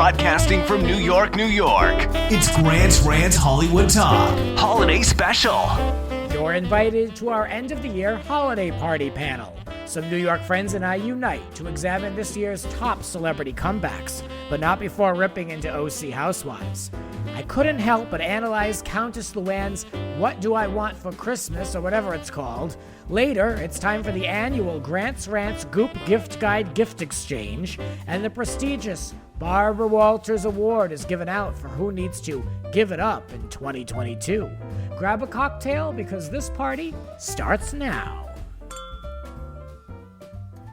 Broadcasting from New York, New York. It's Grant's Rant Hollywood Talk. Holiday Special. You're invited to our end of the year holiday party panel. Some New York friends and I unite to examine this year's top celebrity comebacks, but not before ripping into OC Housewives. I couldn't help but analyze Countess Luann's What Do I Want for Christmas, or whatever it's called. Later, it's time for the annual Rants, Goop gift guide gift exchange, and the prestigious Barbara Walters Award is given out for who needs to give it up in 2022. Grab a cocktail because this party starts now.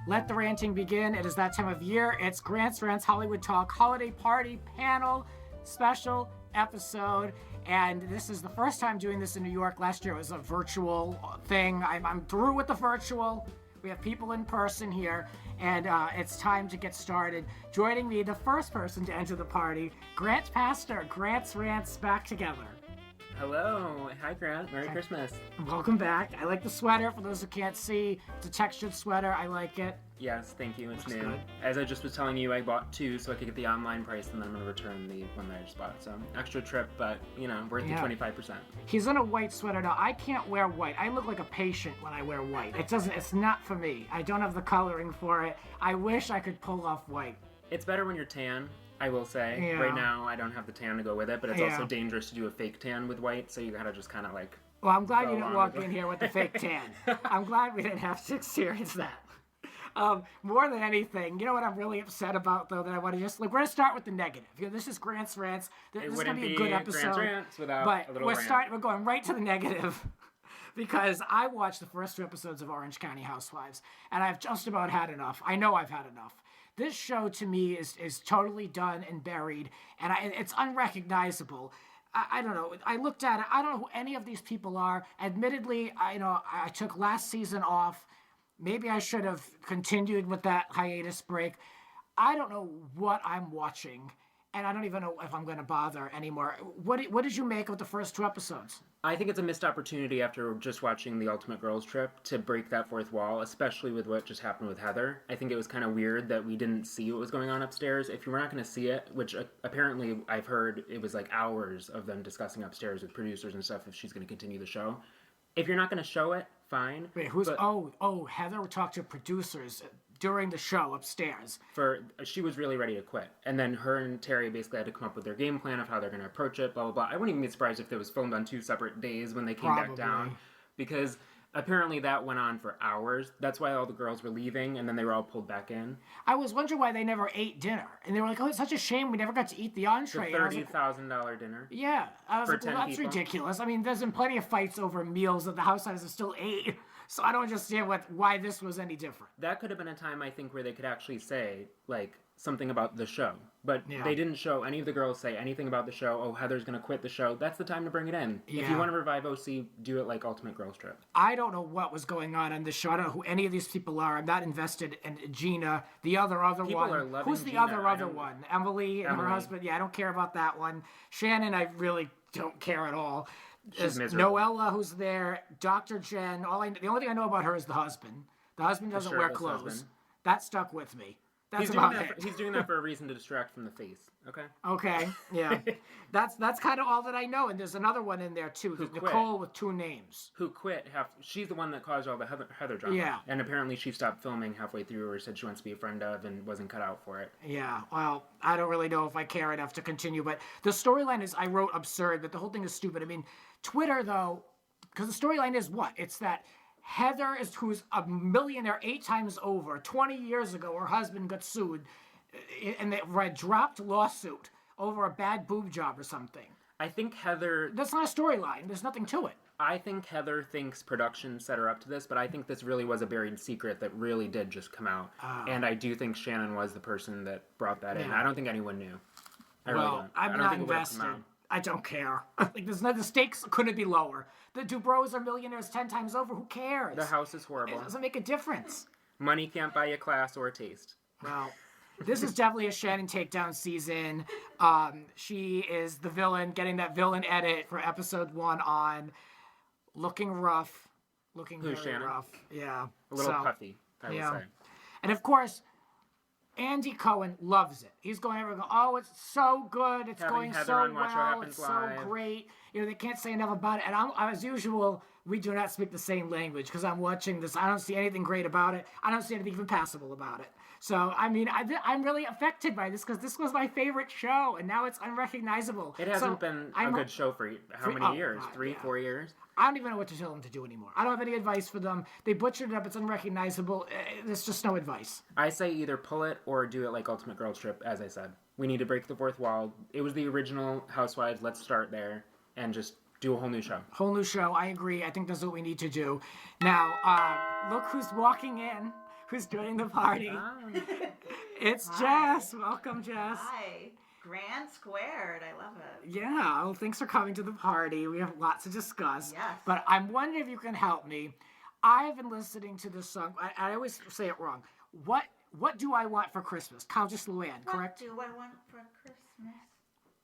Let the ranting begin. It is that time of year. It's Grant's Rants Hollywood Talk Holiday Party Panel Special Episode. And this is the first time doing this in New York. Last year it was a virtual thing. I'm through with the virtual. We have people in person here. And it's time to get started. Joining me, the first person to enter the party, Grant Pastor, Grant's Rants back together. Hello. Hi, Grant. Merry Christmas. Welcome back. I like the sweater. For those who can't see, it's a textured sweater. I like it. Yes, thank you. It's Looks new. good. As I just was telling you, I bought two so I could get the online price, and then I'm going to return the one that I just bought. So, extra trip, but, worth the 25%. He's in a white sweater now. I can't wear white. I look like a patient when I wear white. It's not for me. I don't have the coloring for it. I wish I could pull off white. It's better when you're tan, I will say. Yeah. Right now, I don't have the tan to go with it, but it's also dangerous to do a fake tan with white, so you gotta just kind of like... Well, I'm glad you didn't walk in here with the fake tan. I'm glad we didn't have to experience that. More than anything, you know what I'm really upset about, though, that I want to we're going to start with the negative. This is Grant's Rants. This is going to be a good episode. Grant's Rants but a little we're going right to the negative because I watched the first 2 episodes of Orange County Housewives, and I've just about had enough. I know I've had enough. This show, to me, is totally done and buried, and it's unrecognizable. I don't know. I looked at it. I don't know who any of these people are. Admittedly, I took last season off. Maybe I should have continued with that hiatus break. I don't know what I'm watching, and I don't even know if I'm going to bother anymore. What did you make of the first 2 episodes? I think it's a missed opportunity after just watching The Ultimate Girls Trip to break that fourth wall, especially with what just happened with Heather. I think it was kind of weird that we didn't see what was going on upstairs. If you were not going to see it, which apparently I've heard it was like hours of them discussing upstairs with producers and stuff if she's going to continue the show. If you're not going to show it, fine. Wait, Heather talked to producers during the show upstairs. She was really ready to quit. And then her and Terry basically had to come up with their game plan of how they're going to approach it, blah, blah, blah. I wouldn't even be surprised if it was filmed on 2 separate days when they came back down. Because apparently that went on for hours. That's why all the girls were leaving, and then they were all pulled back in. I was wondering why they never ate dinner. And they were like, it's such a shame we never got to eat the entree. The $30,000 dinner. Yeah. I was like, well, that's people. ridiculous. I mean, there's been plenty of fights over meals that the Housewives have still ate. So I don't understand why this was any different. That could have been a time, I think, where they could actually say, something about the show. But they didn't show any of the girls say anything about the show. Oh, Heather's going to quit the show. That's the time to bring it in. Yeah. If you want to revive OC, do it like Ultimate Girls Trip. I don't know what was going on this show. I don't know who any of these people are. I'm not invested in Gina, the other people one. Are loving Who's the Gina? other one? Emily and her husband. Yeah, I don't care about that one. Shannon, I really don't care at all. She's miserable. Noella, who's there, Dr. Jen. The only thing I know about her is the husband. The husband doesn't wear clothes. Husband. That stuck with me. That's about it. He's doing that for a reason to distract from the face. Okay. Okay. Yeah. that's kind of all that I know. And there's another one in there too. Nicole with 2 names. Who quit? She's the one that caused all the Heather drama. Yeah. And apparently she stopped filming halfway through, or said she wants to be a friend of, and wasn't cut out for it. Yeah. Well, I don't really know if I care enough to continue, but the storyline is, I wrote absurd, but the whole thing is stupid. I mean, Twitter though, because the storyline is what? It's that Heather who's a millionaire 8 times over. 20 years ago, her husband got sued, and they dropped lawsuit over a bad boob job or something. I think Heather... That's not a storyline. There's nothing to it. I think Heather thinks production set her up to this, but I think this really was a buried secret that really did just come out. And I do think Shannon was the person that brought that in. I don't think anyone knew. I really don't. I'm not invested. I don't care. The stakes couldn't be lower. The Dubrows are millionaires 10 times over. Who cares? The house is horrible. It doesn't make a difference. Money can't buy you class or taste. Well, this is definitely a Shannon takedown season. She is the villain, getting that villain edit for episode 1 on. Looking rough. Looking very Shannon? rough. Yeah. A little puffy, I would say. And of course, Andy Cohen loves it. He's going over and going, oh, it's so good. It's Having going Heather so on Watch What well. Happens It's Live. so great. You know, they can't say enough about it. And I'm, as usual, we do not speak the same language because I'm watching this. I don't see anything great about it. I don't see anything even passable about it. So, I mean, I'm really affected by this because this was my favorite show, and now it's unrecognizable. It hasn't been a good show for how many years? God, 3, 4 years? I don't even know what to tell them to do anymore. I don't have any advice for them. They butchered it up. It's unrecognizable. There's just no advice. I say either pull it or do it like Ultimate Girls Trip, as I said. We need to break the fourth wall. It was the original Housewives. Let's start there and just do a whole new show. Whole new show. I agree. I think that's what we need to do. Now, look who's walking in. Who's joining the party? It's Jess. Welcome, Jess. Hi. Grand squared. I love it. Yeah, well, thanks for coming to the party. We have lots to discuss. Yes. But I'm wondering if you can help me. I've been listening to this song. I always say it wrong. What do I want for Christmas? Countess Luann, correct? What do I want for Christmas?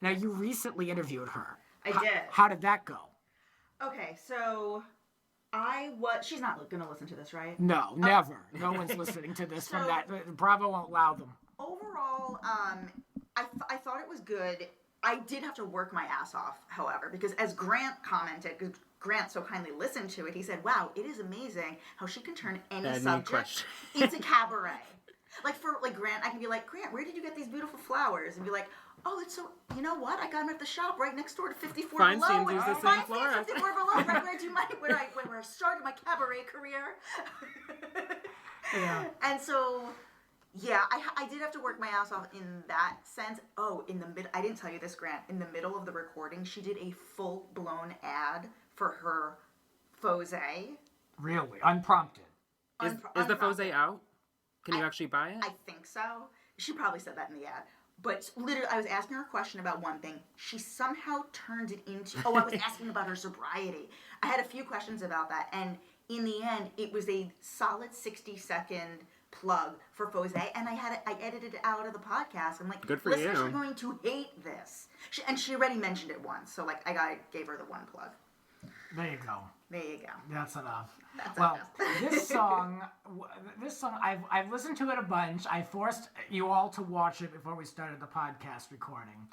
Now, you recently interviewed her. I did. How did that go? Okay, so she's not going to listen to this, right? No, never. No one's listening to this from that. Bravo won't allow them. Overall, I thought it was good. I did have to work my ass off, however, because as Grant commented, because Grant so kindly listened to it, he said, wow, it is amazing how she can turn any subject into cabaret. Like Grant, I can be like, Grant, where did you get these beautiful flowers? And be like, oh, it's so, you know what? I got them at the shop right next door to 54 Below. Feinstein's uses the same flowers. 54 Below, right where I do where I started my cabaret career. Yeah. And so, yeah, I did have to work my ass off in that sense. Oh, I didn't tell you this, Grant. In the middle of the recording, she did a full-blown ad for her Fose. Really? Unprompted. Is the Fose out? Can you actually buy it? I think so. She probably said that in the ad. But literally, I was asking her a question about one thing. She somehow turned it into... Oh, I was asking about her sobriety. I had a few questions about that. And in the end, it was a solid 60-second plug for Fose. And I edited it out of the podcast. I'm like, good for listeners you. are going to hate this. She already mentioned it once. So, like, gave her the one plug. There you go. There you go. That's enough. That's well, enough. this song, I've listened to it a bunch. I forced you all to watch it before we started the podcast recording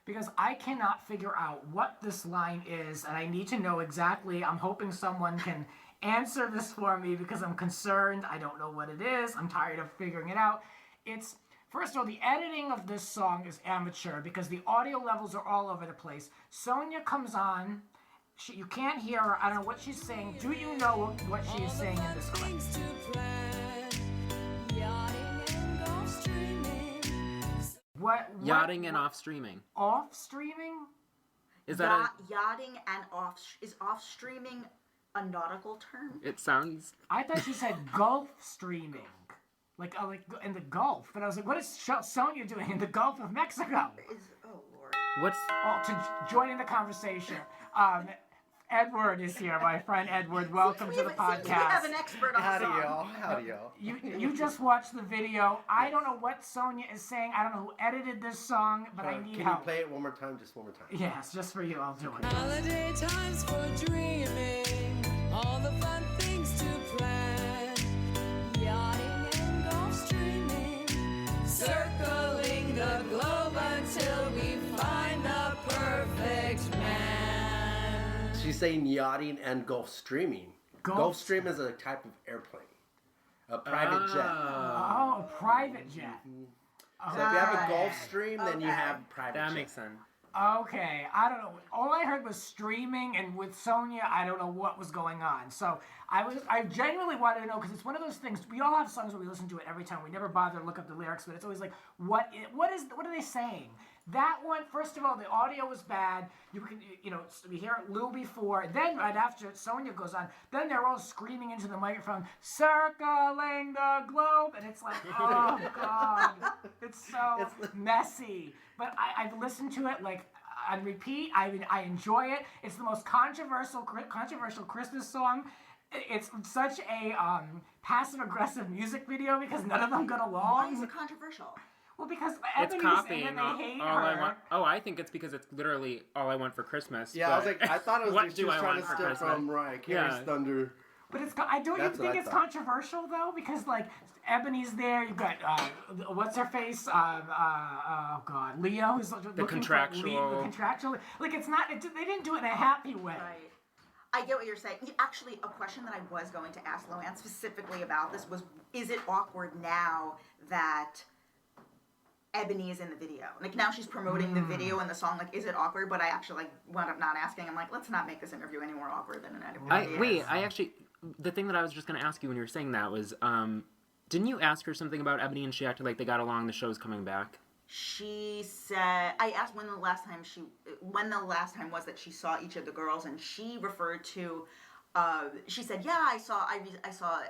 because I cannot figure out what this line is, and I need to know exactly. I'm hoping someone can answer this for me because I'm concerned. I don't know what it is. I'm tired of figuring it out. It's First of all, the editing of this song is amateur because the audio levels are all over the place. Sonia comes on. You can't hear her. I don't know what she's saying. Do you know what she is saying in this clip? What? Yachting and off streaming. Off streaming? Is that yachting and off streaming a nautical term? It sounds. I thought she said Gulf streaming, like in the Gulf. But I was like, what is Sonia doing in the Gulf of Mexico? Oh Lord. What's to join in the conversation? Edward is here, my friend Edward. Welcome to the podcast. We have an expert on the song. Howdy, y'all. You just watched the video. I don't know what Sonia is saying. I don't know who edited this song, but I need help. Can you play it one more time? Just one more time. Yes, just for you. I'll do it. Holiday times for dreaming, all the fun things to plan. Yachting and golf streaming, circling the globe until we find the perfect man. She's saying yachting and Gulf streaming. Gulfstream is a type of airplane. A private jet. Oh, a private jet. So if you have a Gulfstream, then you have private jet. that makes sense. Okay, I don't know. All I heard was streaming, and with Sonia, I don't know what was going on. So I genuinely wanted to know because it's one of those things. We all have songs where we listen to it every time. We never bother to look up the lyrics, but it's always like, what are they saying? That one, first of all, the audio was bad. We hear Lou before. Then right after Sonia goes on, then they're all screaming into the microphone, circling the globe, and it's like, oh God, it's so messy. But I've listened to it like on repeat. I enjoy it. It's the most controversial Christmas song. It's such a passive-aggressive music video because none of them get along. Why is it controversial? Well, because It's Ebony's copying in it, all they hate I her. want. Oh, I think it's because it's literally all I want for Christmas. Yeah, I was like, I thought it was what like she do was I trying want to for steal Christmas? from Mariah Carey's Yeah. thunder. But I don't even think it's controversial though, because like Ebony's there. You've got what's her face? Oh God, Leo, who's the contractual. The contractual. Like it's not. They didn't do it in a happy way. Right. I get what you're saying. Actually, a question that I was going to ask Luann specifically about this was: is it awkward now that Ebony is in the video? Like now she's promoting the video and the song. Like, is it awkward? But I actually like wound up not asking. I'm like, let's not make this interview any more awkward than it is. The thing that I was just going to ask you when you were saying that was, didn't you ask her something about Ebony and she acted like they got along, the show's coming back? She said, I asked when the last time was that she saw each of the girls, and she referred to, she said, yeah, I saw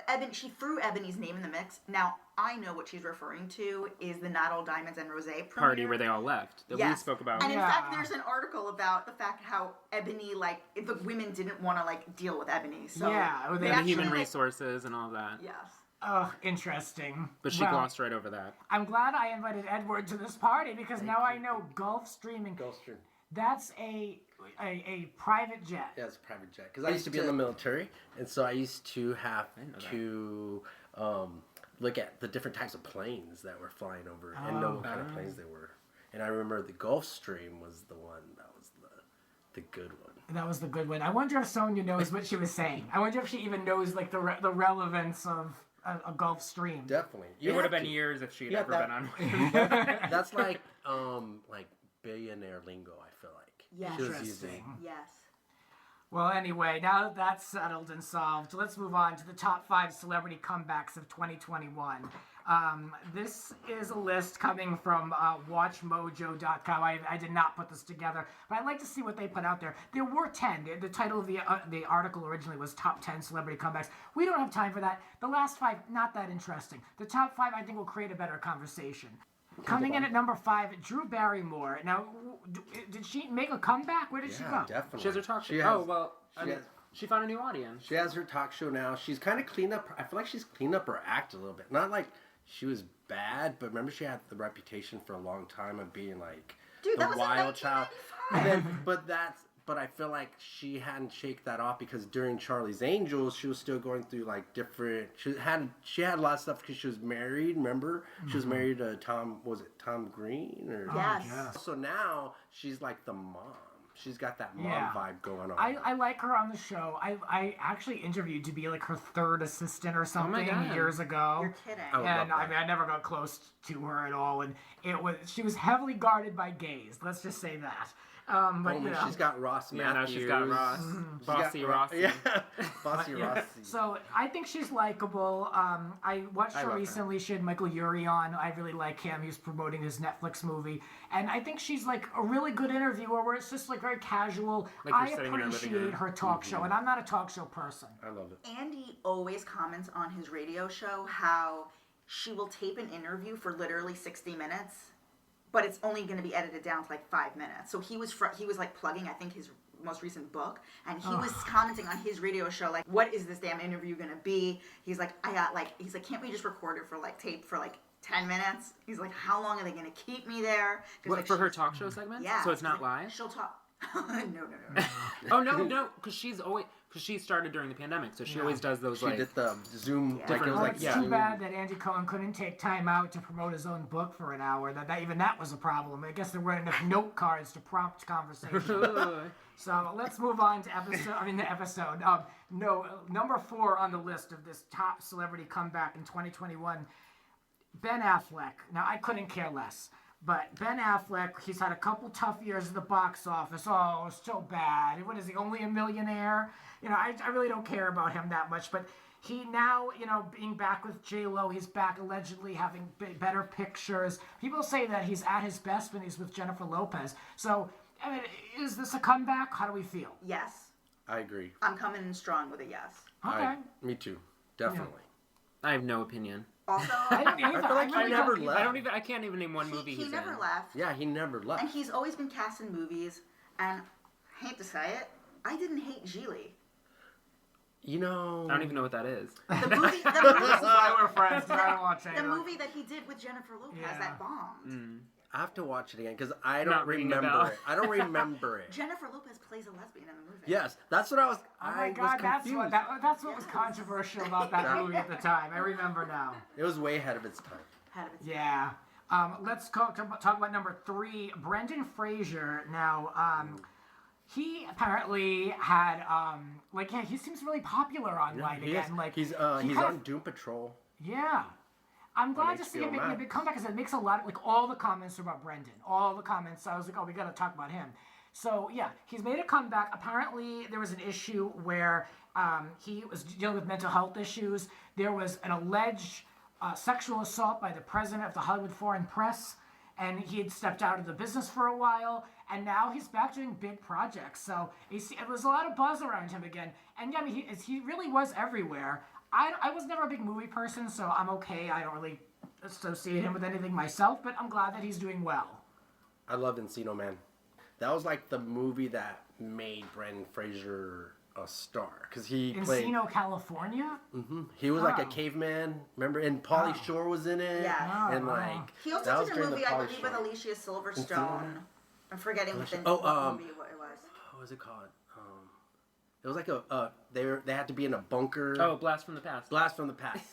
Ebony, she threw Ebony's name in the mix. Now, I know what she's referring to is the Not All Diamonds and Rosé party where they all left that we spoke about. And in fact, there's an article about the fact how Ebony, like, the women didn't want to, like, deal with Ebony. So and the human resources and all that. Yes. Oh, interesting. But she glossed right over that. I'm glad I invited Edward to this party because now I know Gulf Streaming. That's a private jet. Yeah, it's a private jet. Because I used to be in the military, and so I used to have to look at the different types of planes that were flying over and know what kind of planes they were. And I remember the Gulfstream was the one that was the good one. That was the good one. I wonder if Sonia knows what she was saying. I wonder if she even knows like the relevance of a Gulfstream. Definitely. It would have been years if she'd ever been on one. That's like billionaire lingo, I feel like. Yes. She was using. Yes. Well, anyway, now that that's settled and solved, let's move on to the top 5 celebrity comebacks of 2021. This is a list coming from WatchMojo.com. I did not put this together, but I'd like to see what they put out there. There were 10. The title of the article originally was Top 10 Celebrity Comebacks. We don't have time for that. The last 5, not that interesting. The top 5, I think, will create a better conversation. Coming in at number 5, Drew Barrymore. Now, did she make a comeback? Where did she go? Definitely. She has her talk show. She found a new audience. She has her talk show now. She's kind of cleaned up. I feel like she's cleaned up her act a little bit. Not like she was bad, but remember she had the reputation for a long time of being like the wild child. And then, but I feel like she hadn't shaked that off because during Charlie's Angels, she was still going through like different. She had a lot of stuff because she was married. Remember, she was married to Tom. Was it Tom Green or? Yes. So now she's like the mom. She's got that mom vibe going on. I like her on the show. I actually interviewed to be like her 3rd assistant or something years ago. You're kidding. And I never got close to her at all. And she was heavily guarded by gays. Let's just say that. But she's got Ross Matthews. Now she's got Ross. Bossy Rossi. Yeah, Bossy Rossi. So I think she's likable. I watched her recently. She had Michael Urie on. I really like him. He's promoting his Netflix movie. And I think she's like a really good interviewer where it's just like very casual. Like I appreciate her talk show, and I'm not a talk show person. I love it. Andy always comments on his radio show how she will tape an interview for literally 60 minutes. But it's only going to be edited down to like 5 minutes. So he was like plugging, I think, his most recent book, and he was commenting on his radio show like, "What is this damn interview going to be?" He's like, "Can't we just record it for like tape for like 10 minutes?" He's like, "How long are they going to keep me there?" What, for her talk show segment? Yeah. So it's not live? She'll talk. No. Oh no, because she started during the pandemic, so she always does those. She did the Zoom. It's too bad that Andy Cohen couldn't take time out to promote his own book for an hour. That was a problem. I guess there weren't enough note cards to prompt conversation. So let's move on to the episode. Number 4 on the list of this top celebrity comeback in 2021, Ben Affleck. Now I couldn't care less. But Ben Affleck, he's had a couple tough years at the box office. Oh, it's so bad. What is he, only a millionaire? I really don't care about him that much. But he now, being back with J-Lo, he's back allegedly having better pictures. People say that he's at his best when he's with Jennifer Lopez. So, is this a comeback? How do we feel? Yes. I agree. I'm coming in strong with a yes. Okay. Me too. Definitely. I have no opinion. Also, I feel like he never left. I can't even name one movie he's in. He never left. Yeah, he never left. And he's always been cast in movies. And I hate to say it, I didn't hate Geely. I don't even know what that is. The movie. That's why we're friends. I don't watch The movie that he did with Jennifer Lopez that bombed. I have to watch it again because I Not don't ringing a remember bell. it. I don't remember it. Jennifer Lopez plays a lesbian in the movie. Yes, that's what I was. Oh my I God, was that's confused. that's what was controversial about that movie at the time. I remember now. It was way ahead of its time. Yeah. Let's talk about number 3, Brendan Fraser. Now, he apparently had he seems really popular online He again. is, Like he's kind on of- Doom Patrol. Yeah. I'm glad to see him HBO making a Max. big comeback because it makes a lot of, all the comments are about Brendan. All the comments. I was like, oh, we got to talk about him. So, yeah, he's made a comeback. Apparently, there was an issue where he was dealing with mental health issues. There was an alleged sexual assault by the president of the Hollywood Foreign Press, and he had stepped out of the business for a while, and now he's back doing big projects. So it was a lot of buzz around him again. And, yeah, I mean, he really was everywhere. I was never a big movie person, so I'm okay. I don't really associate him with anything myself, but I'm glad that he's doing well. I love Encino Man. That was like the movie that made Brendan Fraser a star because he played. Encino, California? He was like a caveman. Remember, and Pauly Shore was in it. Yeah. And like He that also was did a during the movie, I Pauly believe, Shore. with Alicia Silverstone. I'm forgetting what the Oh, movie what it was. What was it called? It was like they had to be in a bunker. Oh, Blast from the Past. Blast from the Past.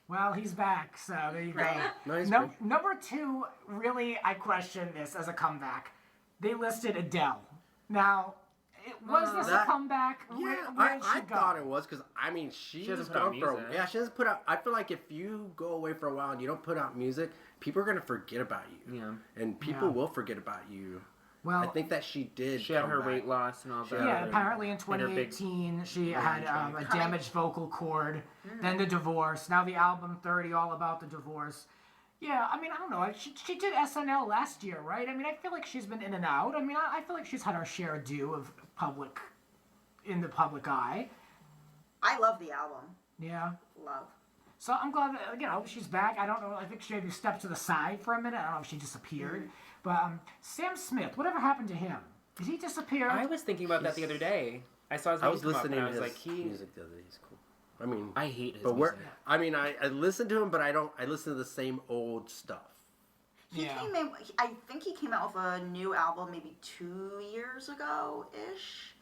Well, he's back, so there you go. Right. No, he's No, great. number 2, really, I question this as a comeback. They listed Adele. Now, was this a That- comeback? Yeah, Where did she I go? thought it was because I mean she was hasn't put out gone for music. she hasn't put out. I feel like if you go away for a while and you don't put out music, people are gonna forget about you. Yeah. And people Yeah. will forget about you. Well, I think that she did. She had come her back. weight loss and all that. yeah, and- apparently in and her big- 2018 she had a damaged vocal cord, then the divorce, now the album 30 all about the divorce. Yeah, I mean, I don't know. She did SNL last year, right? I mean, I feel like she's been in and out. I mean, I feel like she's had her share due of in the public eye. I love the album. Yeah. Love. So I'm glad that, she's back. I don't know. I think she maybe stepped to the side for a minute. I don't know if she disappeared. But Sam Smith, whatever happened to him? Did he disappear? I was thinking about that the other day. I saw his I name was come up listening and to I was his like, music the other day. He's cool. I mean, I hate his but music. I listen to him, but I listen to the same old stuff. He came in. I think he came out with a new album maybe 2 years ago ish,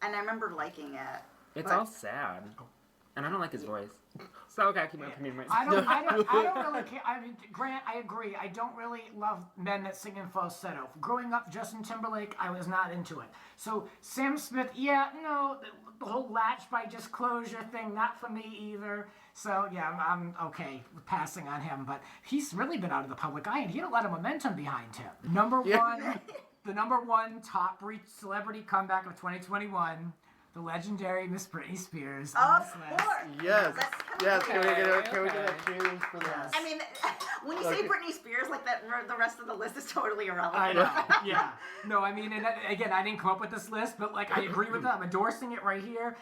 and I remember liking it. It's But- all sad. And I don't like his voice. So okay, I keep my opinion right I don't really care. I mean, Grant, I agree. I don't really love men that sing in falsetto. Growing up, Justin Timberlake, I was not into it. So Sam Smith, the whole latch by disclosure thing, not for me either. So yeah, I'm okay with passing on him. But he's really been out of the public eye, and he had a lot of momentum behind him. The number one top celebrity comeback of 2021. The legendary Miss Britney Spears. on Of this list. course. Yes. That's Yes. Can we get Okay. a cheers for that? I mean, when you say Britney Spears like that, the rest of the list is totally irrelevant. I know. Yeah. No, I mean, and again, I didn't come up with this list, but like, I agree with that. I'm endorsing it right here.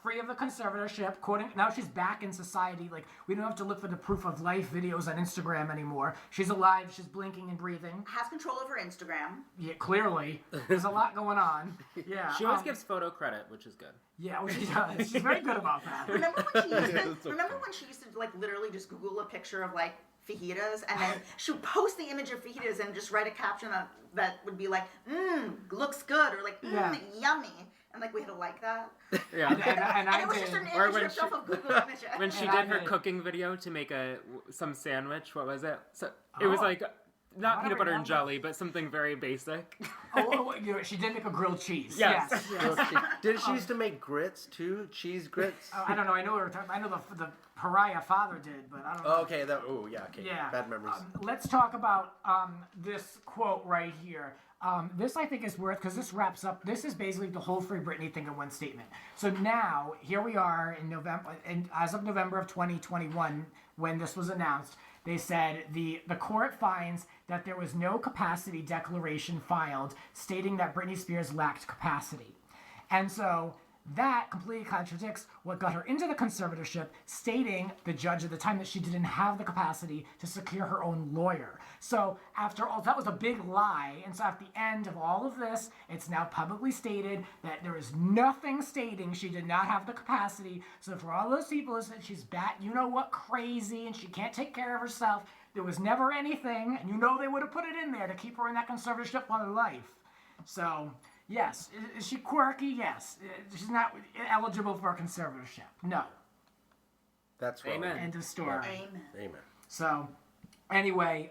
Free of the conservatorship. Quoting. Now she's back in society. Like, we don't have to look for the proof of life videos on Instagram anymore. She's alive. She's blinking and breathing. Has control over Instagram. Yeah, clearly. There's a lot going on. Yeah. She always gives photo credit, which is good. Yeah, well, she does. She's very good about that. Remember when she used to like literally just Google a picture of like fajitas, and then she would post the image of fajitas and just write a caption that would be like, looks good, or like, Yeah. yummy. And like we had to like that. Yeah. And I And it was just did. an Or image when ripped she- off of Google Images. When she And I did her did. cooking video to make some sandwich, what was it? So it was Oh. like not I peanut butter and remember. jelly, but something very basic. She did make a grilled cheese. Yes. Did she used to make grits too? Cheese grits? I don't know. I know the pariah father did, but I don't know. Oh, okay. Okay. Yeah. Bad memories. Let's talk about this quote right here. This I think is worth, because this wraps up. This is basically the whole Free Britney thing in one statement. So now here we are in November, and as of November of 2021, when this was announced, they said the court finds that there was no capacity declaration filed stating that Britney Spears lacked capacity, and so that completely contradicts what got her into the conservatorship, stating, the judge at the time, that she didn't have the capacity to secure her own lawyer. So after all, that was a big lie. And so at the end of all of this, it's now publicly stated that there is nothing stating she did not have the capacity. So for all those people who said she's bat, you know what, crazy, and she can't take care of herself, There was never anything, and you know they would have put it in there to keep her in that conservatorship all her life. So, yes. Is she quirky? Yes. She's not eligible for a conservatorship. No. That's wrong. Amen. End of story. Amen. So, anyway,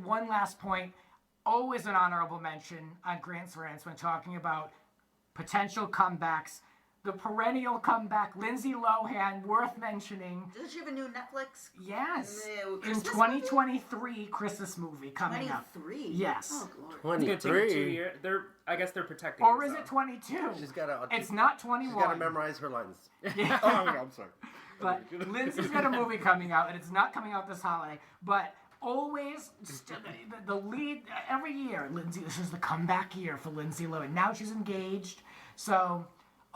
one last point. Always an honorable mention on Grant's Rants when talking about potential comebacks. The perennial comeback, Lindsay Lohan, worth mentioning. Does she have a new Netflix? Yes. In Christmas 2023 Christmas movie coming up. 23? Yes. Oh, Lord. It's gonna take 2 years. I guess they're protecting. Or is it 22? She's got to. It's not 21. She's got to memorize her lines. I'm sorry. But Lindsay's got a movie coming out, and it's not coming out this holiday. But always, the lead, every year, Lindsay, this is the comeback year for Lindsay Lohan. Now she's engaged. So,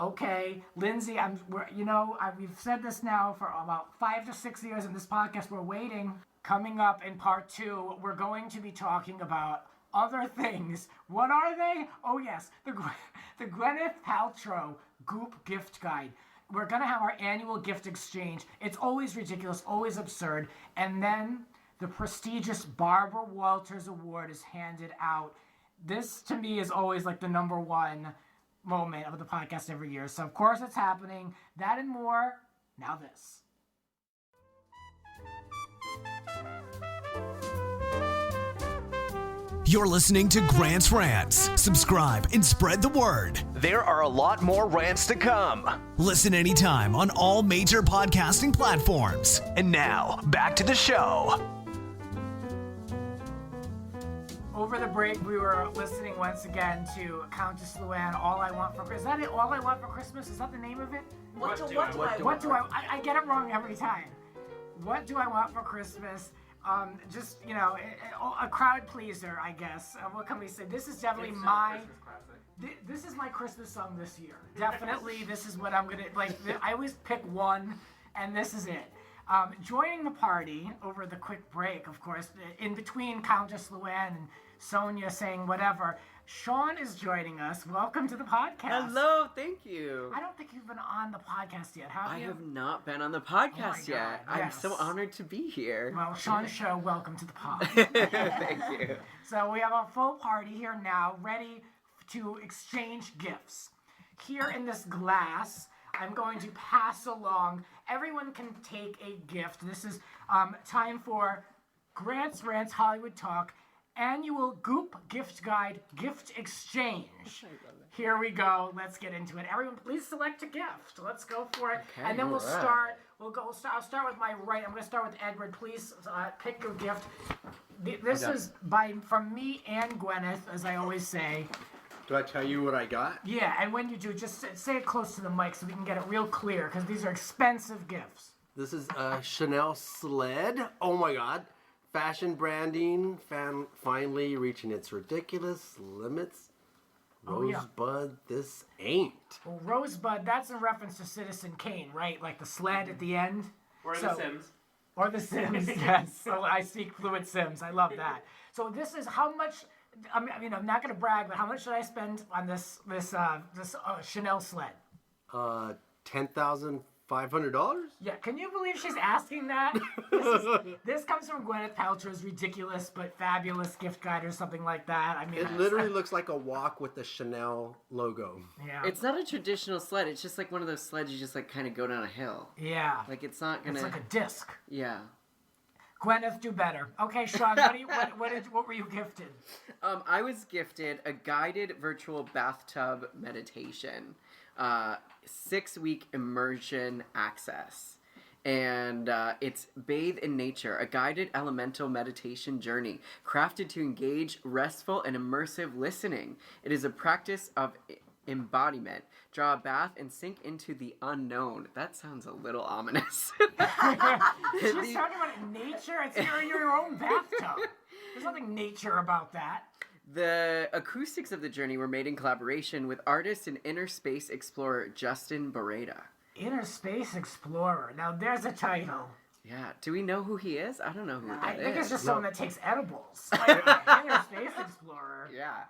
okay, Lindsay, we've said this now for about 5 to 6 years in this podcast. We're waiting. Coming up in part 2, we're going to be talking about other things. What are they? Oh, yes, the Gwyneth Paltrow Goop gift guide. We're going to have our annual gift exchange. It's always ridiculous, always absurd. And then the prestigious Barbara Walters Award is handed out. This, to me, is always like the number one moment of the podcast every year. So, of course, it's happening. That and more. Now this. You're listening to Grant's Rants. Subscribe and spread the word. There are a lot more rants to come. Listen anytime on all major podcasting platforms. And now, back to the show. Over the break, we were listening once again to Countess Luann, All I Want for Christmas. Is that it? All I Want for Christmas? Is that the name of it? What do I I get it wrong every time. What do I want for Christmas? Just, a crowd pleaser, I guess. What can we say? This is definitely this is my Christmas song this year. Definitely, this is what I'm going to, I always pick one, and this is it. Joining the party over the quick break, of course, in between Countess Luann and Sonia saying whatever, Sean is joining us. Welcome to the podcast. Hello, thank you. I don't think you've been on the podcast yet, have you? I have not been on the podcast yet. God, I'm yes. so honored to be here. Well, Sean's show, welcome to the pod. Thank you. So we have a full party here now, ready to exchange gifts. Here in this glass, I'm going to pass along. Everyone can take a gift. This is time for Grant's Rants Hollywood Talk Annual Goop Gift Guide Gift Exchange. Here we go. Let's get into it. Everyone, please select a gift. Let's go for it. Okay, and then we'll right. start. I'll start with my right. I'm going to start with Edward. Please pick your gift. This is from me and Gwyneth, as I always say. Do I tell you what I got? Yeah, and when you do, just say it close to the mic so we can get it real clear, because these are expensive gifts. This is a Chanel sled. Oh my God. Fashion branding finally reaching its ridiculous limits. Oh, yeah. Rosebud, this ain't. Well, Rosebud, that's in reference to Citizen Kane, right? Like the sled at the end. Or The Sims. Or The Sims, yes. So I speak fluent Sims. I love that. So this is how much... I'm not going to brag, but how much should I spend on this Chanel sled? $10,500? Yeah, can you believe she's asking that? This comes from Gwyneth Paltrow's ridiculous but fabulous gift guide or something like that. I mean, It literally looks like a walk with the Chanel logo. Yeah. It's not a traditional sled. It's just like one of those sleds you just like kind of go down a hill. Yeah. Like it's not gonna. It's like a disc. Yeah. Gwyneth, do better. Okay, Sean, what were you gifted? I was gifted a guided virtual bathtub meditation, 6-week immersion access. And it's Bathe in Nature, a guided elemental meditation journey crafted to engage restful and immersive listening. It is a practice of embodiment. Draw a bath and sink into the unknown. That sounds a little ominous. She's talking about nature. It's your own bathtub. There's nothing nature about that. The acoustics of the journey were made in collaboration with artist and inner space explorer Justin Barreda. Inner Space Explorer. Now there's a title. Yeah. Do we know who he is? I don't know who that I think is. it's just someone that takes edibles. Like, Inner Space Explorer. Yeah.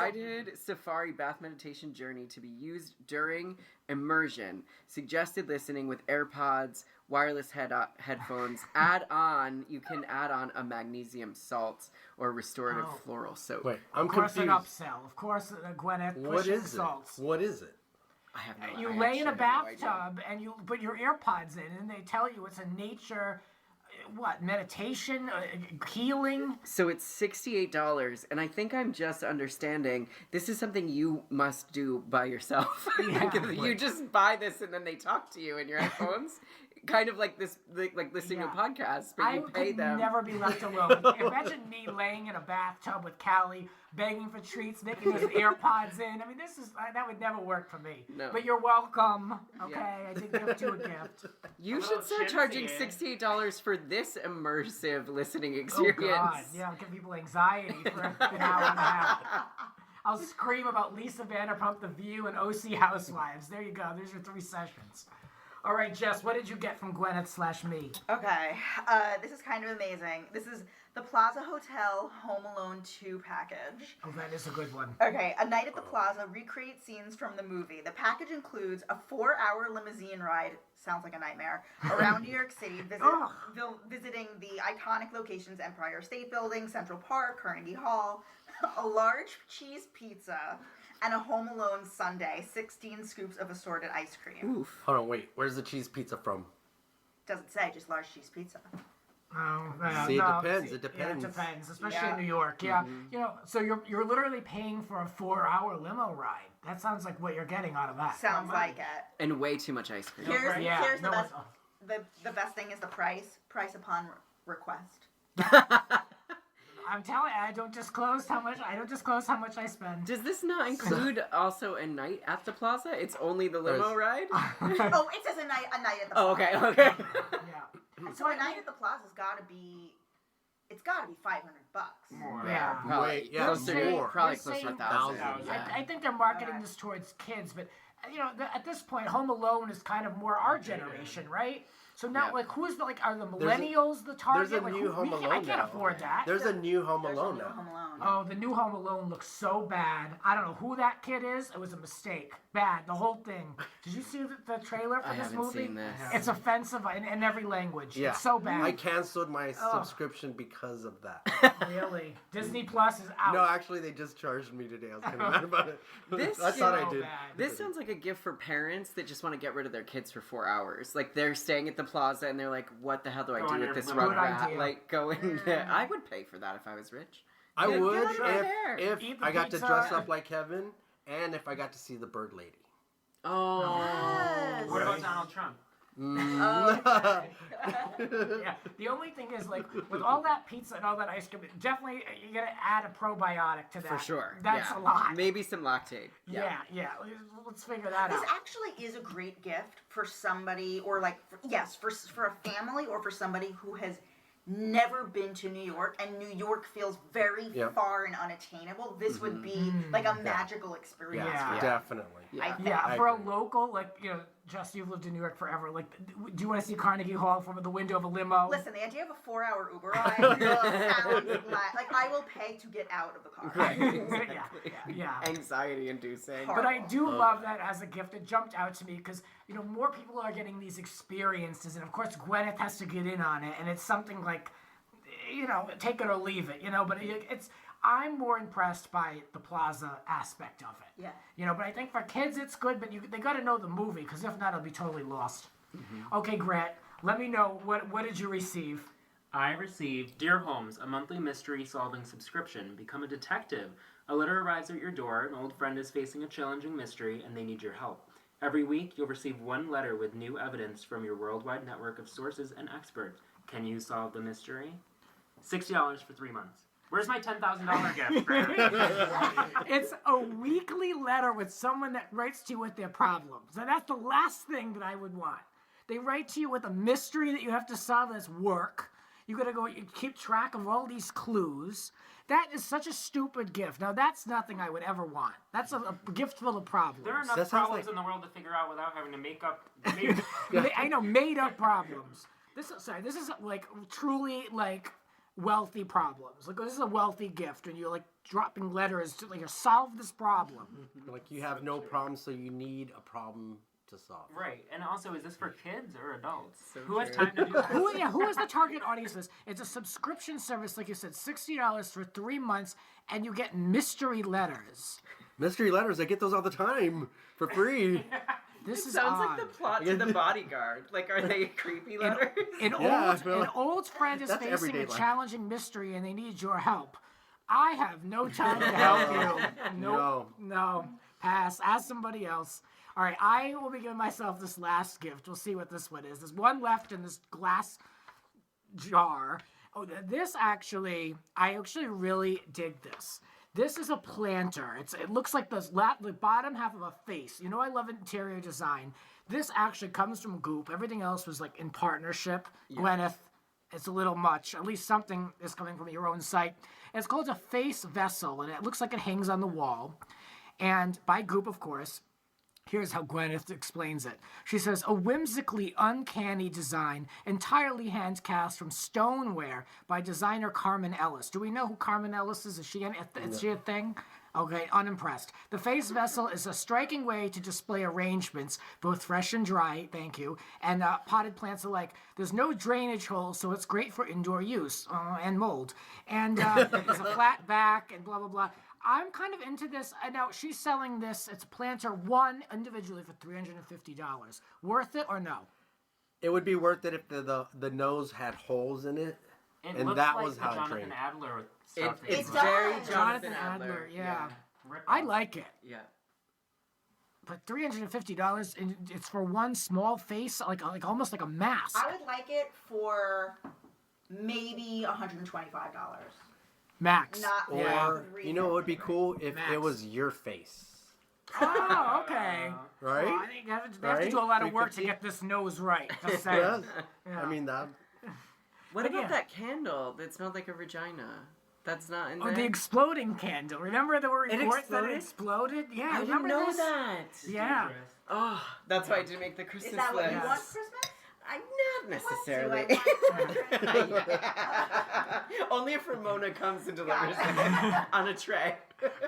Guided safari bath meditation journey to be used during immersion. Suggested listening with AirPods, wireless headphones. You can add on a magnesium salt or restorative floral soap. Wait, I'm Of course, confused. an upsell. Of course, Gwyneth pushing salts. What is it? I have no You I lay in a actually have no idea. bathtub and you put your AirPods in, and they tell you it's a nature, meditation, healing. So it's $68, and I think I'm just understanding this is something you must do by yourself. You just buy this, and then they talk to you in your headphones, kind of like this, like listening to podcasts, but you pay them. I could never be left alone. Imagine me laying in a bathtub with Callie, begging for treats, making those AirPods in. I mean, that would never work for me. No. But you're welcome. Okay, I did give you a gift. You should start charging $68 for this immersive listening Oh experience. God, yeah, I'll give people anxiety for an hour and a half. I'll scream about Lisa Vanderpump, The View, and OC Housewives. There you go. There's your 3 sessions. All right, Jess, what did you get from Gwyneth/me? Okay, this is kind of amazing. This is the Plaza Hotel Home Alone 2 package. Oh, that is a good one. Okay, a night at the Plaza recreates scenes from the movie. The package includes a 4-hour limousine ride, sounds like a nightmare, around New York City, visiting the iconic locations Empire State Building, Central Park, Carnegie Hall, a large cheese pizza, and a Home Alone sundae, 16 scoops of assorted ice cream. Oof. Hold on, wait. Where's the cheese pizza from? Doesn't say, just large cheese pizza. Oh, See, it no, depends. see, It depends. Yeah, it depends, especially Yeah. in New York. Yeah, so you're literally paying for a 4-hour limo ride. That sounds like what you're getting out of that. Sounds like it. And way too much ice cream. Here's the no, best. The best thing is the price. Price upon request. I'm telling you, I don't disclose how much I spend. Does this not include also a night at the Plaza? It's only the limo ride? Oh, it says a night at the Plaza. Oh, okay. Yeah. So a night at the Plaza's gotta be $500. Yeah. Probably, Wait, yeah, closer, more. probably You're closer to saying 1,000. I think they're marketing this towards kids, but at this point, Home Alone is kind of more our generation, right? So now, who's are the millennials the target? There's a new Home Alone I can't now. afford that. There's a new Home Alone now. Home Alone. Oh, the new Home Alone looks so bad. I don't know who that kid is. It was a mistake. Bad, the whole thing. Did you see the trailer for I this haven't movie? seen this. It's offensive in every language. Yeah. It's so bad. I canceled my subscription because of that. Really? Disney Plus is out. No, actually, they just charged me today. I was kind of mad about it. I thought I did. Bad. This sounds like a gift for parents that just want to get rid of their kids for 4 hours. Like, they're staying at the Plaza and they're like, what the hell do I do with this rug rat? idea. Like, going there. I would pay for that if I was rich. I Get would out of there. if Eat the I got pizza. to dress up like Kevin and if I got to see the Bird Lady. What about Donald Trump? Yeah. The only thing is, with all that pizza and all that ice cream, definitely you gotta add a probiotic to that. For sure. That's yeah. a lot. Maybe some lactate. Yeah. Let's figure that This out. actually is a great gift for somebody, or for a family, or for somebody who has never been to New York, and New York feels very far and unattainable. This would be like a magical experience. Yeah, definitely. I think. Yeah, for a local, Jess, you've lived in New York forever. Do you want to see Carnegie Hall from the window of a limo? Listen, the idea of a 4-hour Uber ride sounds like I will pay to get out of the car. Yeah. Anxiety inducing. But I do love that as a gift. It jumped out to me because, more people are getting these experiences. And, of course, Gwyneth has to get in on it. And it's something like, take it or leave it, But I'm more impressed by the Plaza aspect of it. Yeah. But I think for kids it's good, but they got to know the movie because if not, it'll be totally lost. Mm-hmm. Okay, Grant, let me know, what did you receive? I received Dear Holmes, a monthly mystery-solving subscription. Become a detective. A letter arrives at your door. An old friend is facing a challenging mystery, and they need your help. Every week, you'll receive one letter with new evidence from your worldwide network of sources and experts. Can you solve the mystery? $60 for 3 months. Where's my $10,000 gift, Grant? It's a weekly letter with someone that writes to you with their problems. And that's the last thing that I would want. They write to you with a mystery that you have to solve that's work. You got to go keep track of all these clues. That is such a stupid gift. Now, that's nothing I would ever want. That's a gift full of problems. There are enough problems in the world to figure out without having to make up... I know, made up problems. This is truly wealthy problems. Like, this is a wealthy gift, and you're like dropping letters to like solve this problem. Like you have no problem, so you need a problem to solve. Right, and also, is this for kids or adults? So Who has true. time to do that? Who is the target audience of this? It's a subscription service, like you said, $60 for 3 months, and you get mystery letters. Mystery letters, I get those all the time for free. This is Sounds odd. like the plot to The Bodyguard. Like, are they creepy letters? An old friend is That's facing everyday a life. challenging mystery, and they need your help. I have no time to help you. Nope. No. Pass. Ask somebody else. All right, I will be giving myself this last gift. We'll see what this one is. There's one left in this glass jar. Oh, this actually, I actually really dig this. This is a planter. It looks like the bottom half of a face. You know, I love interior design. This actually comes from Goop. Everything else was like in partnership. Yeah. Gwyneth, it's a little much. At least something is coming from your own site. It's called a face vessel, and it looks like it hangs on the wall. And by Goop, of course. Here's how Gwyneth explains it. She says, a whimsically uncanny design, entirely hand-cast from stoneware by designer Carmen Ellis. Do we know who Carmen Ellis is? Is she a thing? Okay, unimpressed. The face vessel is a striking way to display arrangements, both fresh and dry, thank you, and potted plants alike. There's no drainage holes, so it's great for indoor use, and mold. And there's a flat back and blah, blah, blah. I'm kind of into this. Now, she's selling this. It's a planter one individually for $350. Worth it or no? It would be worth it if the nose had holes in it. And that was how it drained. Adler stuff. It's does. very Jonathan Adler, yeah. I like it. Yeah. But $350, and it's for one small face, like almost like a mask. I would like it for maybe $125. Max. Not Or, you know what would be cool? If Max. it was your face. Oh, okay. Right? Well, I think they have to do a lot of work to get this nose right. Just saying. Yes. Yeah. I mean, that... What about yeah. that candle that smelled like a vagina? That's not in Oh, there? the exploding candle. Remember there were reports that it exploded? exploded? Yeah, I didn't remember know this? that. Yeah. Oh, that's why I didn't make the Christmas Is that what you list. want for Christmas? I'm not necessarily. Do I want Only if Ramona comes and delivers it on a tray.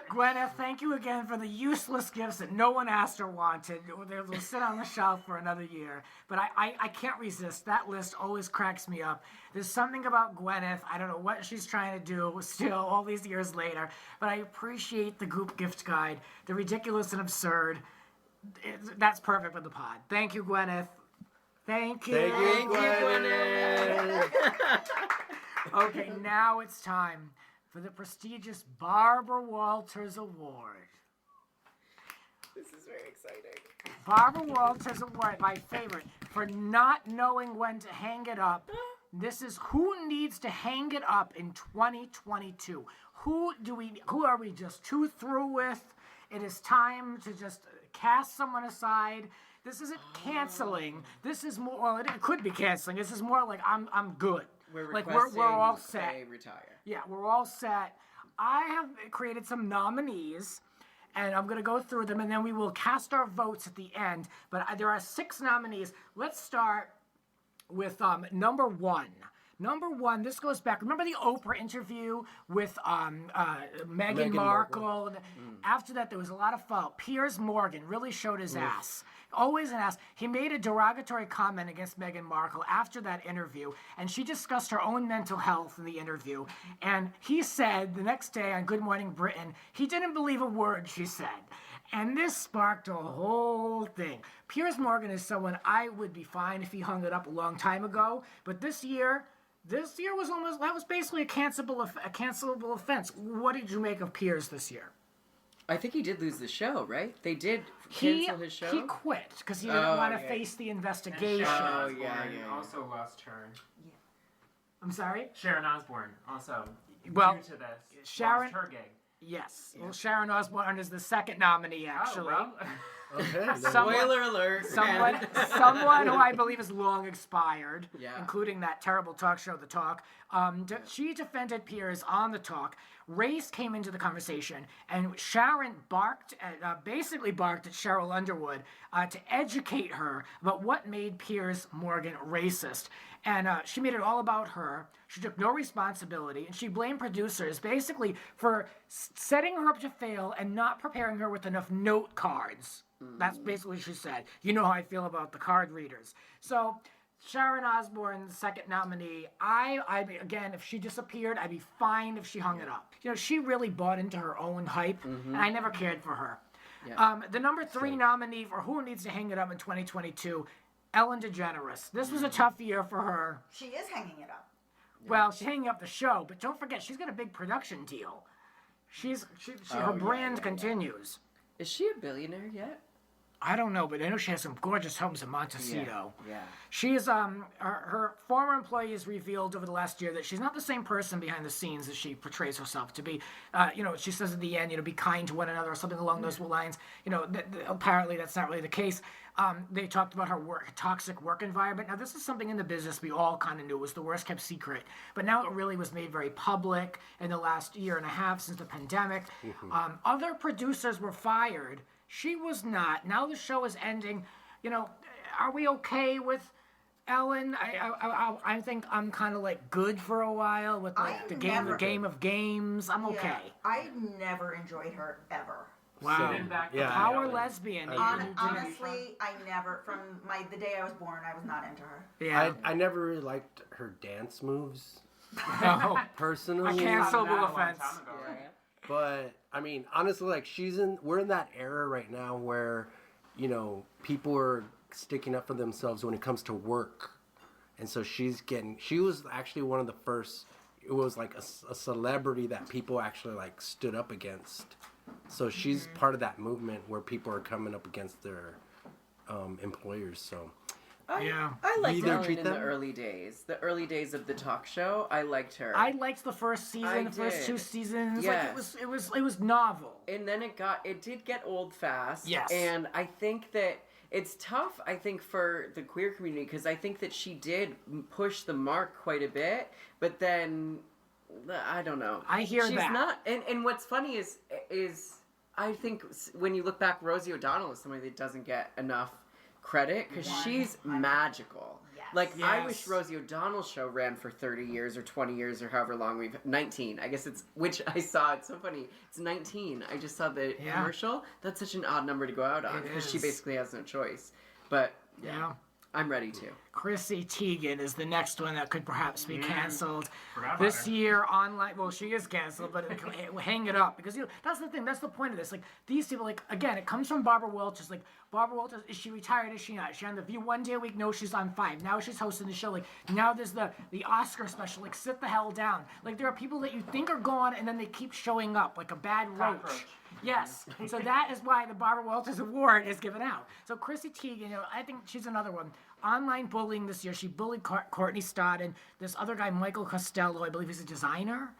Gwyneth, thank you again for the useless gifts that no one asked or wanted. They'll sit on the shelf for another year. But I can't resist. That list always cracks me up. There's something about Gwyneth. I don't know what she's trying to do still all these years later. But I appreciate the Goop gift guide. The ridiculous and absurd. That's perfect for the pod. Thank you, Gwyneth. Thank you. Thank you, Gwyneth. Okay, now it's time for the prestigious Barbara Walters Award. This is very exciting. Barbara Walters Award, my favorite, for not knowing when to hang it up. This is who needs to hang it up in 2022. Who are we just too through with? It is time to just cast someone aside. This isn't canceling. This is more. Well, it could be canceling. This is more like I'm good. We're all set. They retire. Yeah, we're all set. I have created some nominees, and I'm going to go through them, and then we will cast our votes at the end. But there are 6 nominees. Let's start with number 1. Number 1, this goes back. Remember the Oprah interview with Meghan Markle? After that, there was a lot of fallout. Piers Morgan really showed his ass. Always an ass. He made a derogatory comment against Meghan Markle after that interview, and she discussed her own mental health in the interview. And he said the next day on Good Morning Britain, he didn't believe a word she said. And this sparked a whole thing. Piers Morgan is someone I would be fine if he hung it up a long time ago, but this year was basically a cancelable offense. What did you make of Piers this year? I think he did lose the show, right? They did cancel his show? He quit because he didn't want to face the investigation. Sharon yeah. also lost her. I'm sorry? Sharon Osbourne also. Well, due to this, Sharon- lost her gig. Yes. Well, Sharon Osbourne is the second nominee, actually. Oh, well. Okay. Spoiler alert. Someone who I believe is long expired, Yeah. including that terrible talk show, The Talk. She defended Piers on The Talk. Race came into the conversation, and Sharon basically barked at Cheryl Underwood to educate her about what made Piers Morgan racist. And she made it all about her. She took no responsibility, and she blamed producers basically for setting her up to fail and not preparing her with enough note cards. That's basically what she said. You know how I feel about the card readers. So Sharon Osbourne's second nominee, again, if she disappeared, I'd be fine if she hung it up. You know, she really bought into her own hype, and I never cared for her. Yeah. The number 3 nominee for Who Needs to Hang It Up in 2022, Ellen DeGeneres. This was a tough year for her. She is hanging it up. Well, she's hanging up the show, but don't forget, she's got a big production deal. Her brand continues. Is she a billionaire yet? I don't know, but I know she has some gorgeous homes in Montecito. Yeah. She's her former employees revealed over the last year that she's not the same person behind the scenes as she portrays herself to be. She says at the end, be kind to one another or something along those lines. Apparently that's not really the case. They talked about her toxic work environment. Now, this is something in the business we all kind of knew was the worst kept secret, but now it really was made very public in the last year and a half since the pandemic. Other producers were fired. She was not. Now the show is ending. Are we okay with Ellen? I think I'm kind of like good for a while with the game of games. I'm okay. Yeah, I never enjoyed her ever. Wow. Power lesbian. Honestly, I never, from the day I was born, I was not into her. Yeah. I never really liked her dance moves. No. Personally. I cancelable offense. But I mean, honestly, like we're in that era right now where, people are sticking up for themselves when it comes to work, and so she was actually one of the first. It was like a celebrity that people actually like stood up against. So she's part of that movement where people are coming up against their employers. So. I liked Ellen in the early days of the talk show. I liked her. I liked the first season, first 2 seasons. Yes. Like it was novel. And then it did get old fast. Yes. And I think that it's tough, for the queer community, because I think that she did push the mark quite a bit, but then I don't know. I hear she's that. Not, and what's funny is I think when you look back, Rosie O'Donnell is somebody that doesn't get enough credit because she's magical. Yes. I wish Rosie O'Donnell's show ran for 30 years or 20 years or however long 19. I guess which I saw. It's so funny. It's 19. I just saw the commercial. That's such an odd number to go out on because she basically has no choice. But yeah. I'm ready to. Chrissy Teigen is the next one that could perhaps be canceled this year online. Well, she is canceled, but hang it up because that's the thing. That's the point of this. Like these people, again, it comes from Barbara Walters. Like Barbara Walters, is she retired? Is she not? Is she on The View 1 day a week? No, she's on 5. Now she's hosting the show. Like now there's the Oscar special. Like sit the hell down. Like there are people that you think are gone and then they keep showing up like a bad roach. Yes. So that is why the Barbara Walters Award is given out. So Chrissy Teigen, I think she's another one. Online bullying this year. She bullied Courtney Stott and this other guy, Michael Costello, I believe he's a designer.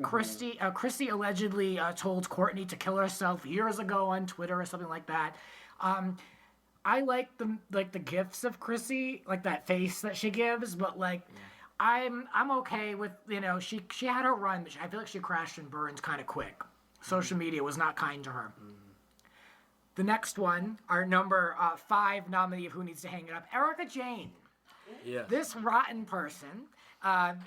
Chrissy allegedly told Courtney to kill herself years ago on Twitter or something like that. I like the gifts of Chrissy, like that face that she gives, but I'm okay with she had her run, but I feel like she crashed and burned kind of quick. Social media was not kind to her. The next one, our number 5 nominee of Who Needs to Hang It Up, Erica Jane. Yes. This rotten person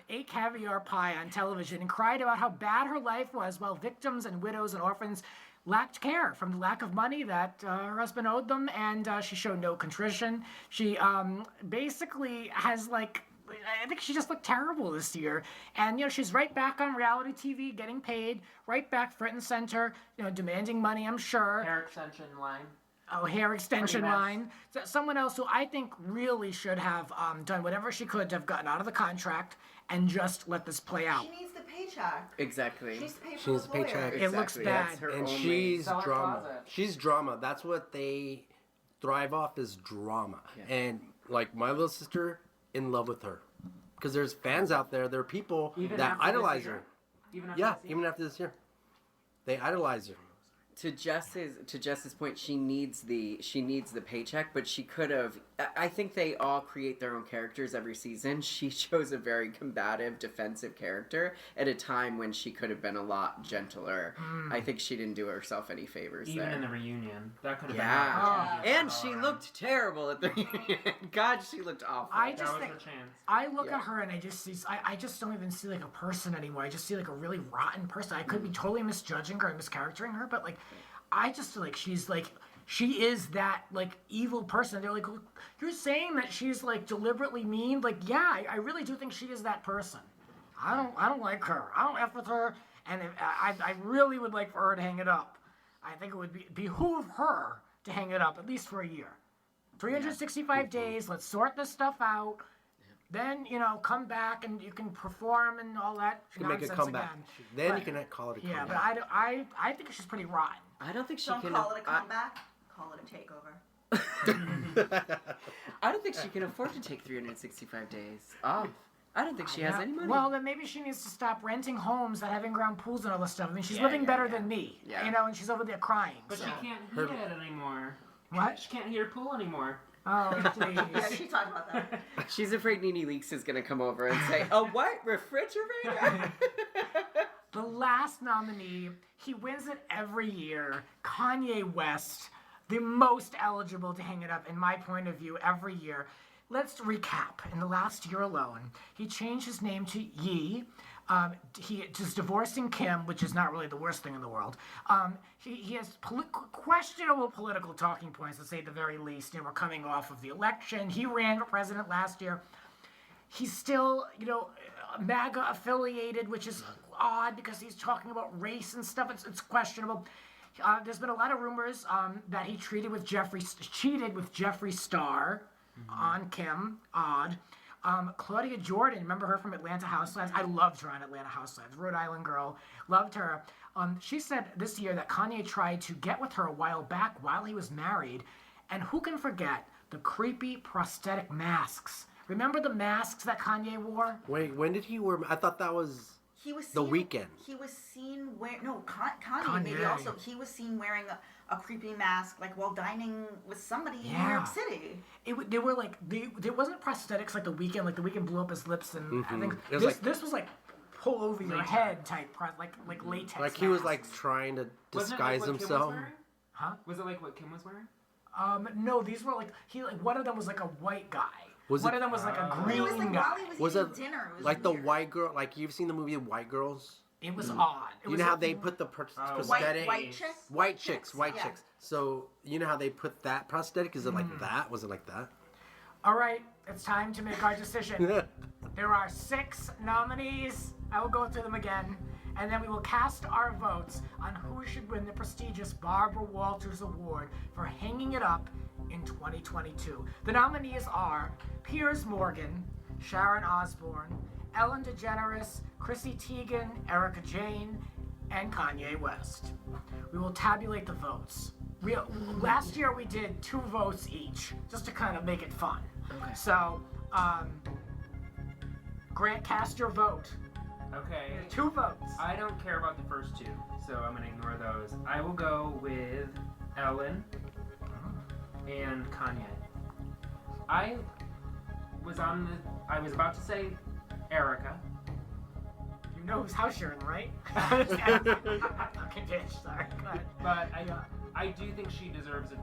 ate caviar pie on television and cried about how bad her life was while victims and widows and orphans lacked care from the lack of money that her husband owed them, and she showed no contrition. She basically has I think she just looked terrible this year. And, she's right back on reality TV, getting paid, right back front and center, demanding money, I'm sure. Hair extension line. Oh, hair extension line. So someone else who I think really should have done whatever she could to have gotten out of the contract and just let this play out. She needs the paycheck. Exactly. She needs to pay for the paycheck. It looks bad. And she's drama. She's drama. That's what they thrive off is drama. Yeah. And my little sister, in love with her. Because there's fans out there. There are people that idolize her. Even after this year. They idolize her. To Jess's point, she needs the paycheck, but she could have I think they all create their own characters every season. She chose a very combative, defensive character at a time when she could have been a lot gentler. I think she didn't do herself any favors Even there. in the reunion. That could have been... And she looked terrible at the reunion. God, she looked awful. I just think... her chance. I look at her and I just see... I just don't even see like a person anymore. I just see like a really rotten person. I could be totally misjudging her and mischaractering her, but like... I just feel like she's like... She is that, like, evil person. They're like, you're saying that she's, like, deliberately mean? Like, yeah, I really do think she is that person. I don't like her. I don't F with her. And I really would like for her to hang it up. I think it would behoove her to hang it up, at least for a year. 365 days, let's sort this stuff out. Then, come back and you can perform and all that nonsense make a comeback. again. Then you can call it a comeback. Yeah, but I think she's pretty rotten. I don't think she Don't can... call it a comeback. Call it a takeover. I don't think she can afford to take 365 days off. I don't think she has any money. Well, then maybe she needs to stop renting homes that have in-ground pools and all this stuff. I mean, she's living better than me, and she's over there crying. But so. she can't heat it anymore. What? She can't heat her pool anymore. Oh, please. Yeah, she talked about that. She's afraid Nene Leakes is going to come over and say, a white refrigerator? The last nominee, he wins it every year, Kanye West, the most eligible to hang it up, in my point of view, every year. Let's recap. In the last year alone, he changed his name to Ye. He is divorcing Kim, which is not really the worst thing in the world. He has questionable political talking points, to say the very least. We're coming off of the election. He ran for president last year. He's still, MAGA affiliated, which is odd because he's talking about race and stuff. It's questionable. There's been a lot of rumors that he cheated with Jeffree Star on Kim. Odd. Claudia Jordan, remember her from Atlanta Housewives? I loved her on Atlanta Housewives. Rhode Island girl. Loved her. She said this year that Kanye tried to get with her a while back while he was married. And who can forget the creepy prosthetic masks? Remember the masks that Kanye wore? Wait, when did he wear... I thought that was... The Weeknd. He was seen wearing... No, Kanye maybe also. He was seen wearing a creepy mask, like, while dining with somebody in New York City. They were like... There wasn't prosthetics like The Weeknd. Like, The Weeknd blew up his lips and I think... This was like pull over your head type, like latex Like, he was, like, trying to disguise himself. Huh? Was it like what Kim was wearing? No, these were like... One of them was like a white guy. One of them was like a green It was like guy. while he was eating dinner. It was like weird. the white girl, like you've seen the movie White Girls? It was odd. You know how they put the prosthetic? White chicks? White chicks. So, you know how they put that prosthetic? Is it like that? Was it like that? All right, it's time to make our decision. There are 6 nominees. I will go through them again. And then we will cast our votes on who should win the prestigious Barbara Walters Award for hanging it up in 2022. The nominees are Piers Morgan, Sharon Osbourne, Ellen DeGeneres, Chrissy Teigen, Erica Jane, and Kanye West. We will tabulate the votes. Last year we did 2 votes each, just to kind of make it fun. Okay. So, Grant, cast your vote. Okay. 2 votes. I don't care about the first 2, so I'm going to ignore those. I will go with Ellen and Kanye. I was about to say Erica. You know whose house you're in, right? Okay, bitch, sorry. But I do think she deserves a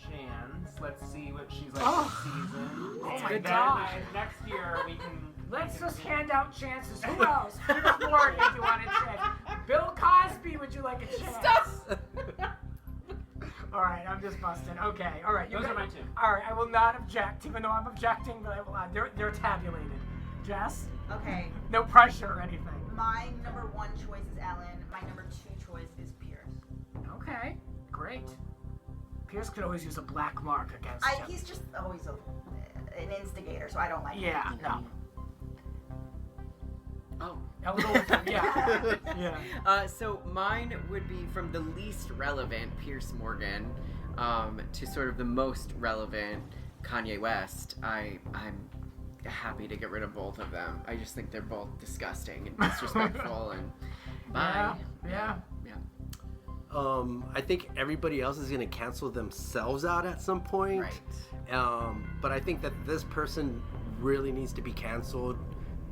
chance. Let's see what she's like this season. Oh my And God. then next year we can... Let's just hand out chances. Who else? Piers Morgan, if you want a chance. Bill Cosby, would you like a chance? Stop! All right, I'm just busting. Okay, all right. Those are my 2. All right, I will not object, even though I'm objecting, but I will not. They're tabulated. Jess? Okay. No pressure or anything. My number 1 choice is Ellen. My number 2 choice is Pierce. Okay, great. Pierce could always use a black mark against him. He's just always an instigator, so I don't like him. Yeah, no. Oh. A little, yeah. Yeah. So mine would be from the least relevant, Piers Morgan, to sort of the most relevant, Kanye West. I'm happy to get rid of both of them. I just think they're both disgusting and disrespectful and bye. Yeah. I think everybody else is going to cancel themselves out at some point. Right. But I think that this person really needs to be canceled.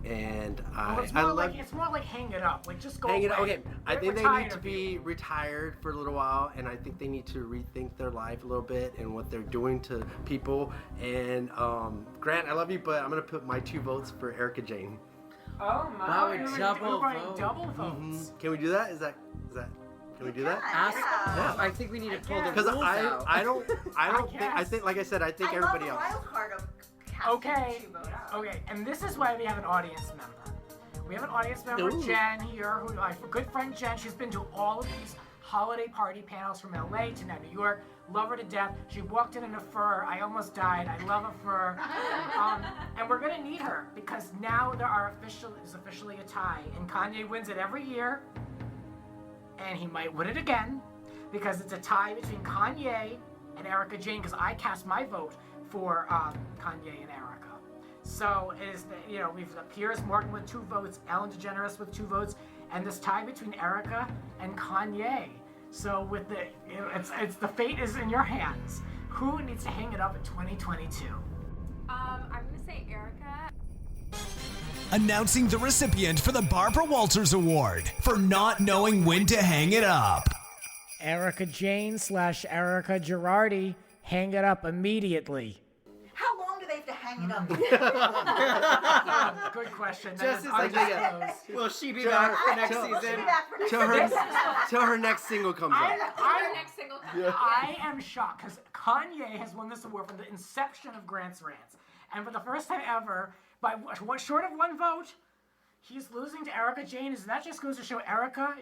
And it's more like hang it up. Like just go hang it up. away. Okay, I think they need to be retired for a little while, and I think they need to rethink their life a little bit and what they're doing to people. And Grant, I love you, but I'm gonna put my 2 votes for Erica Jane. Oh my! Wow, We're double double votes. Mm-hmm. Can we do that? Is that? Can we do that? Yeah. I think we need to pull the because rules out. I don't think. I think, like I said, I think everybody else. Wild card of Okay, and this is why we have an audience member. We have an audience member, Jen, here, who my good friend Jen. She's been to all of these holiday party panels from LA to now New York. Love her to death. She walked in a fur. I almost died. I love a fur. And we're gonna need her because now is officially a tie, and Kanye wins it every year, and he might win it again because it's a tie between Kanye and Erica Jane. Because I cast my vote for Kanye and Erica. So it is, we've Piers Morgan with 2 votes, Ellen DeGeneres with 2 votes, and this tie between Erica and Kanye. So with it's the fate is in your hands. Who needs to hang it up in 2022? I'm gonna say Erica. Announcing the recipient for the Barbara Walters Award for not knowing when to hang it up. Erica Jane / Erica Girardi, hang it up immediately. How long do they have to hang it up? Good question. Just will she be back for next season? Till her next single comes out. I am shocked because Kanye has won this award from the inception of Grant's Rants. And for the first time ever, by short of 1 vote, he's losing to Erica Jane. That just goes to show Erica,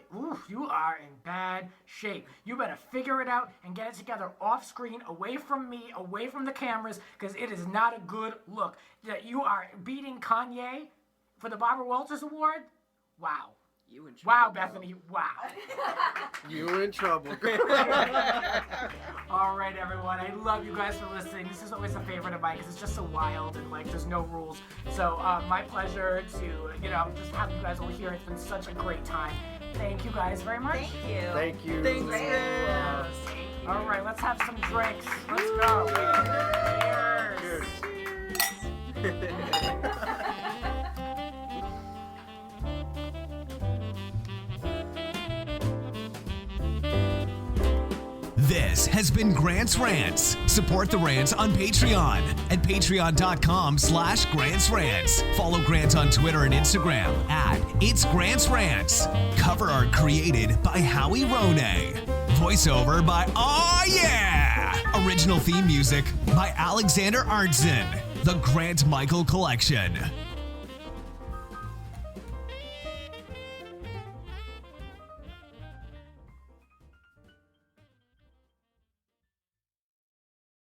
you are in bad shape. You better figure it out and get it together off screen, away from me, away from the cameras, because it is not a good look. That you are beating Kanye for the Barbara Walters Award? Wow. You in trouble. Wow, Bethany. Wow. You in trouble. All right, everyone. I love you guys for listening. This is always a favorite of mine because it's just so wild and there's no rules. So my pleasure to just have you guys all here. It's been such a great time. Thank you guys very much. Thank you. Thanks, Yes. All right, let's have some drinks. Let's go. Cheers. This has been Grant's Rants. Support the Rants on Patreon at patreon.com/Grant's Rants. Follow Grant on Twitter and Instagram at It's Grant's Rants. Cover art created by Howie Ronay. Voiceover by Aw Yeah! Original theme music by Alexander Arntzen. The Grant Michael Collection.